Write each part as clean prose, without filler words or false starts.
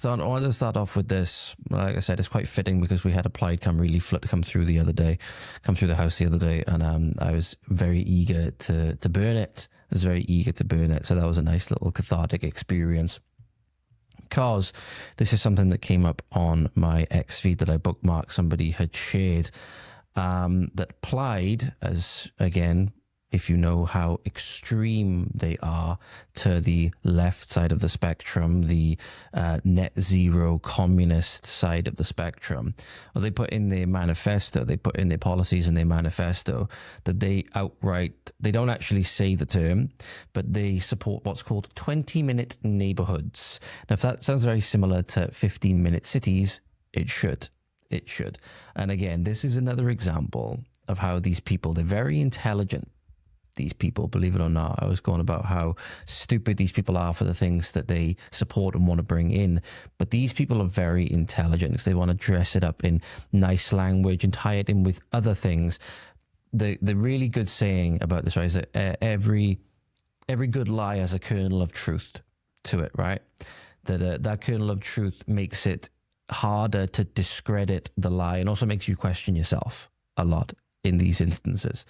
I wanted to start off with this. Like I said, it's quite fitting because we had a Plaid Cymru leaflet come through the house the other day, and I was very eager to burn it. I was very eager to burn it. So that was a nice little cathartic experience. Because this is something that came up on my X feed that I bookmarked. Somebody had shared that Plaid, as again, if you know how extreme they are to the left side of the spectrum, the net zero communist side of the spectrum, well, they put in their manifesto, they put in their policies in their manifesto that they don't actually say the term, but they support what's called 20-minute neighborhoods. Now, if that sounds very similar to 15-minute cities, it should. It should. And again, this is another example of how these people, they're very intelligent. These people, believe it or not, I was going about how stupid these people are for the things that they support and want to bring in. But these people are very intelligent because they want to dress it up in nice language and tie it in with other things. The really good saying about this, right, is that every good lie has a kernel of truth to it, right? That kernel of truth makes it harder to discredit the lie and also makes you question yourself a lot in these instances.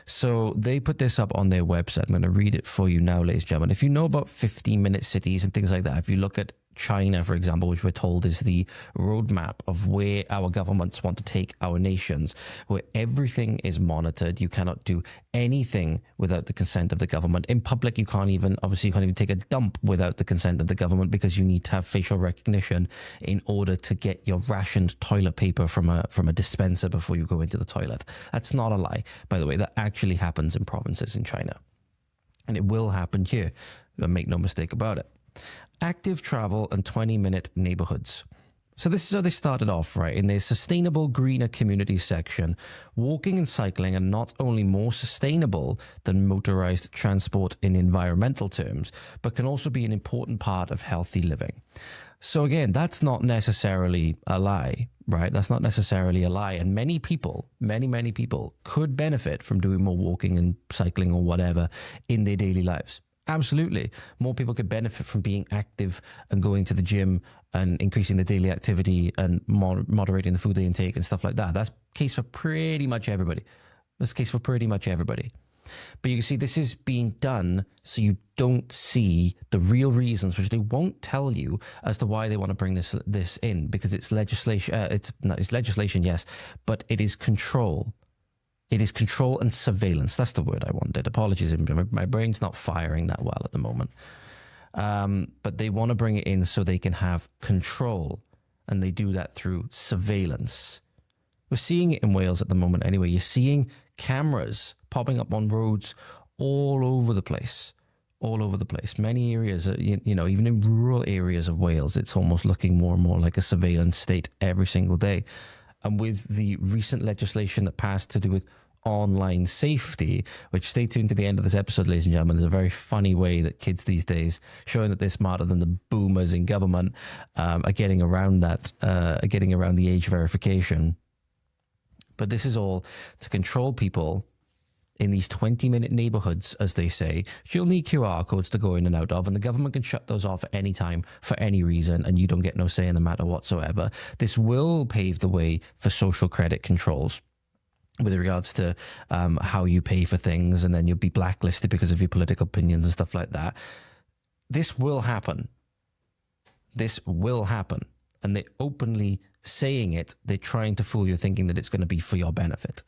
So they put this up on their website. I'm going to read it for you now, ladies and gentlemen. If you know about 15-minute cities and things like that, if you look at China, for example, which we're told is the roadmap of where our governments want to take our nations, where everything is monitored. You cannot do anything without the consent of the government. In public, you can't even take a dump without the consent of the government because you need to have facial recognition in order to get your rationed toilet paper from a dispenser before you go into the toilet. That's not a lie, by the way. That actually happens in provinces in China. And it will happen here. Make no mistake about it. Active travel and 20-minute neighborhoods. So this is how they started off, right? In their sustainable greener communities section, walking and cycling are not only more sustainable than motorized transport in environmental terms, but can also be an important part of healthy living. So again, that's not necessarily a lie, right? That's not necessarily a lie. And many people, many people could benefit from doing more walking and cycling or whatever in their daily lives. Absolutely. More people could benefit from being active and going to the gym and increasing the daily activity and moderating the food they intake and stuff like that. That's the case for pretty much everybody. But you can see this is being done so you don't see the real reasons, which they won't tell you as to why they want to bring this in, because it's legislation. It's legislation, yes, but it is control. It is control and surveillance. That's the word I wanted. Apologies, my brain's not firing that well at the moment. But they want to bring it in so they can have control, and they do that through surveillance. We're seeing it in Wales at the moment anyway. You're seeing cameras popping up on roads all over the place. Many areas, even in rural areas of Wales, it's almost looking more and more like a surveillance state every single day. And with the recent legislation that passed to do with online safety, which, stay tuned to the end of this episode, ladies and gentlemen, there's a very funny way that kids these days, showing that they're smarter than the boomers in government, are getting around the age verification. But this is all to control people in these 20-minute neighborhoods, as they say. You'll need QR codes to go in and out of, and the government can shut those off at any time for any reason, and you don't get no say in the matter whatsoever. This will pave the way for social credit controls with regards to how you pay for things, and then you'll be blacklisted because of your political opinions and stuff like that. This will happen. And they're openly saying it. They're trying to fool you, thinking that it's going to be for your benefit.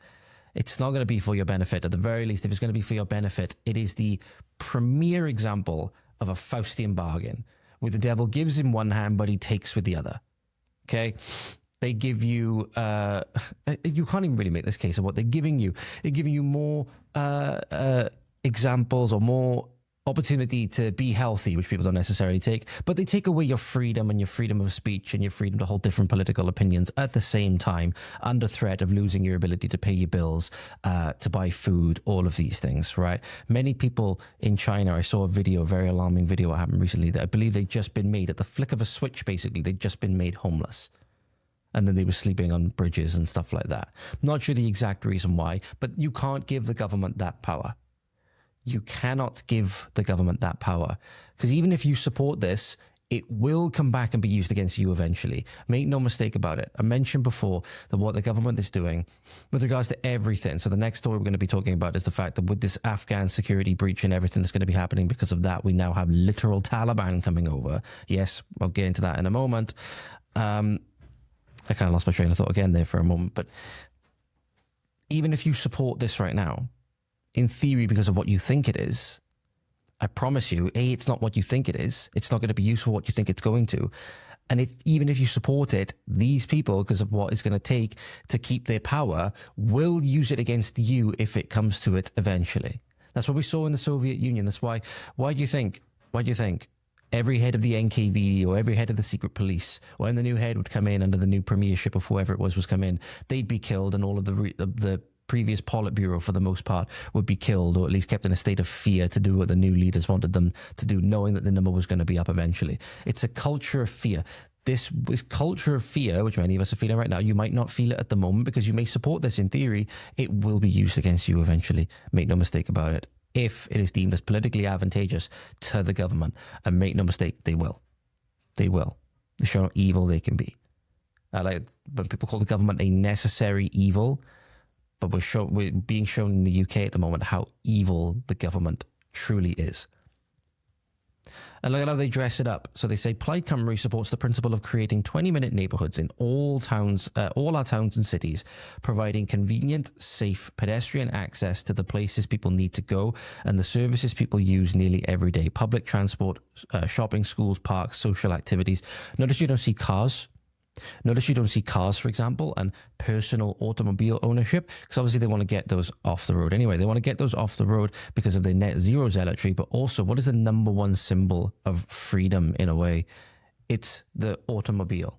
It's not going to be for your benefit. At the very least, if it's going to be for your benefit, it is the premier example of a Faustian bargain, where the devil gives in one hand, but he takes with the other. Okay? They give you, you can't even really make this case of what they're giving you. They're giving you more examples or more opportunity to be healthy, which people don't necessarily take, but they take away your freedom and your freedom of speech and your freedom to hold different political opinions at the same time, under threat of losing your ability to pay your bills, to buy food, all of these things, right? Many people in China, I saw a very alarming video that happened recently, that I believe they'd just been made, at the flick of a switch, basically, they'd just been made homeless. And then they were sleeping on bridges and stuff like that. I'm not sure the exact reason why, but you can't give the government that power. You cannot give the government that power, because even if you support this, it will come back and be used against you eventually. Make no mistake about it. I mentioned before that what the government is doing with regards to everything. So the next story we're going to be talking about is the fact that with this Afghan security breach and everything that's going to be happening because of that, we now have literal Taliban coming over. Yes, I'll get into that in a moment. I kind of lost my train of thought again there for a moment. But even if you support this right now, in theory, because of what you think it is, I promise you, A, it's not what you think it is. It's not going to be useful what you think it's going to. And even if you support it, these people, because of what it's going to take to keep their power, will use it against you if it comes to it eventually. That's what we saw in the Soviet Union. That's why do you think every head of the NKVD or every head of the secret police, when the new head would come in under the new premiership of whoever it was come in, they'd be killed, and all of the previous Politburo, for the most part, would be killed, or at least kept in a state of fear to do what the new leaders wanted them to do, knowing that the number was going to be up eventually. It's a culture of fear. This culture of fear, which many of us are feeling right now, you might not feel it at the moment because you may support this in theory. It will be used against you eventually. Make no mistake about it. If it is deemed as politically advantageous to the government, and make no mistake, they will. They will. They show how evil they can be. Like when people call the government a necessary evil, but we're being shown in the UK at the moment how evil the government truly is. And look at how they dress it up. So they say Plaid Cymru supports the principle of creating 20-minute neighbourhoods in all our towns and cities, providing convenient, safe pedestrian access to the places people need to go and the services people use nearly every day. Public transport, shopping, schools, parks, social activities. Notice you don't see cars. Notice you don't see cars, for example, and personal automobile ownership, because obviously they want to get those off the road anyway. They want to get those off the road because of their net zero zealotry, but also what is the number one symbol of freedom in a way? It's the automobile.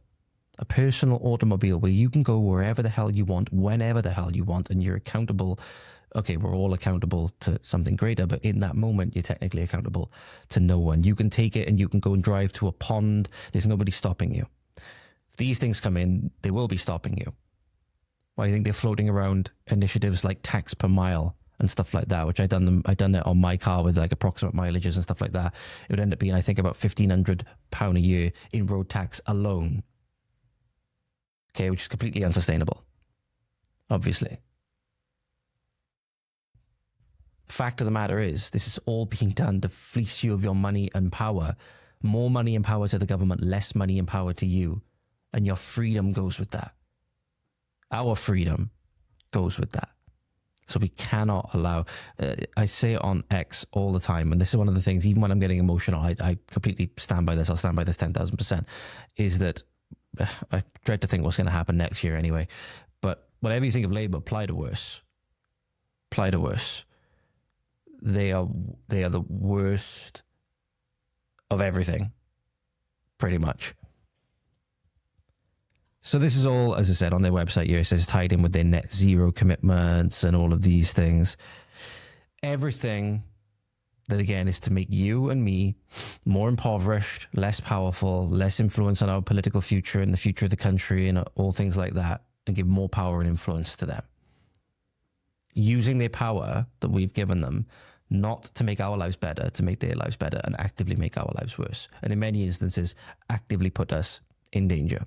A personal automobile where you can go wherever the hell you want, whenever the hell you want, and you're accountable. Okay, we're all accountable to something greater, but in that moment, you're technically accountable to no one. You can take it and you can go and drive to a pond. There's nobody stopping you. These things come in, they will be stopping you. Well, I think they're floating around initiatives like tax per mile and stuff like that, which I done it on my car with like approximate mileages and stuff like that. It would end up being, I think, about £1,500 a year in road tax alone. Okay, which is completely unsustainable, obviously. Fact of the matter is, this is all being done to fleece you of your money and power. More money and power to the government, less money and power to you. And your freedom goes with that. Our freedom goes with that. So we cannot allow, I say it on X all the time, and this is one of the things, even when I'm getting emotional, I completely stand by this, I'll stand by this 10,000%, is that I dread to think what's going to happen next year anyway. But whatever you think of Labour, Plaid are worse. Plaid are worse. They are the worst of everything, pretty much. So this is all, as I said, on their website here. It says tied in with their net zero commitments and all of these things. Everything that, again, is to make you and me more impoverished, less powerful, less influence on our political future and the future of the country and all things like that, and give more power and influence to them. Using their power that we've given them, not to make our lives better, to make their lives better and actively make our lives worse. And in many instances, actively put us in danger.